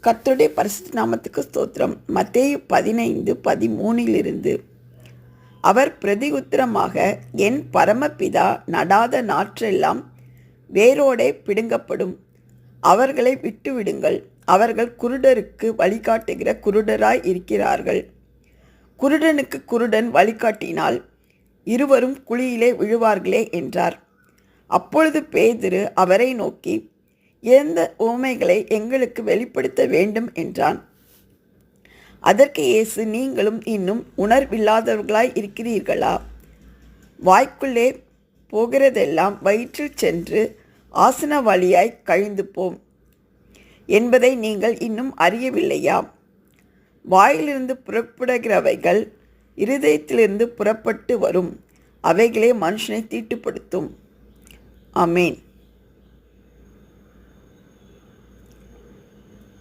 கர்த்தருடைய பரிசுத்த நாமத்துக்கு ஸ்தோத்திரம். மத்தேயு 15:13 அவர் பிரதியுத்தரமாக, என் பரமபிதா நடாத நாற்றெல்லாம் வேரோடே பிடுங்கப்படும். அவர்களை விட்டுவிடுங்கள். அவர்கள் குருடருக்கு வழிகாட்டுகிற குருடராய் இருக்கிறார்கள். குருடனுக்கு குருடன் வழிகாட்டினால் இருவரும் குழியிலே விழுவார்களே என்றார். அப்பொழுது பேதுரு அவரை நோக்கி, எந்த உவமைகளை எங்களுக்கு வெளிப்படுத்த வேண்டும் என்றான். அதற்கு இயேசு, நீங்களும் இன்னும் உணர்வில்லாதவர்களாய் இருக்கிறீர்களா? வாய்க்குள்ளே போகிறதெல்லாம் வயிற்றில் சென்று ஆசன வழியாய் கழிந்து போம் என்பதை நீங்கள் இன்னும் அறியவில்லையா? வாயிலிருந்து புறப்படுகிறவைகள் இருதயத்திலிருந்து புறப்பட்டு வரும். அவைகளே மனுஷனை தீட்டுப்படுத்தும். ஆமேன்.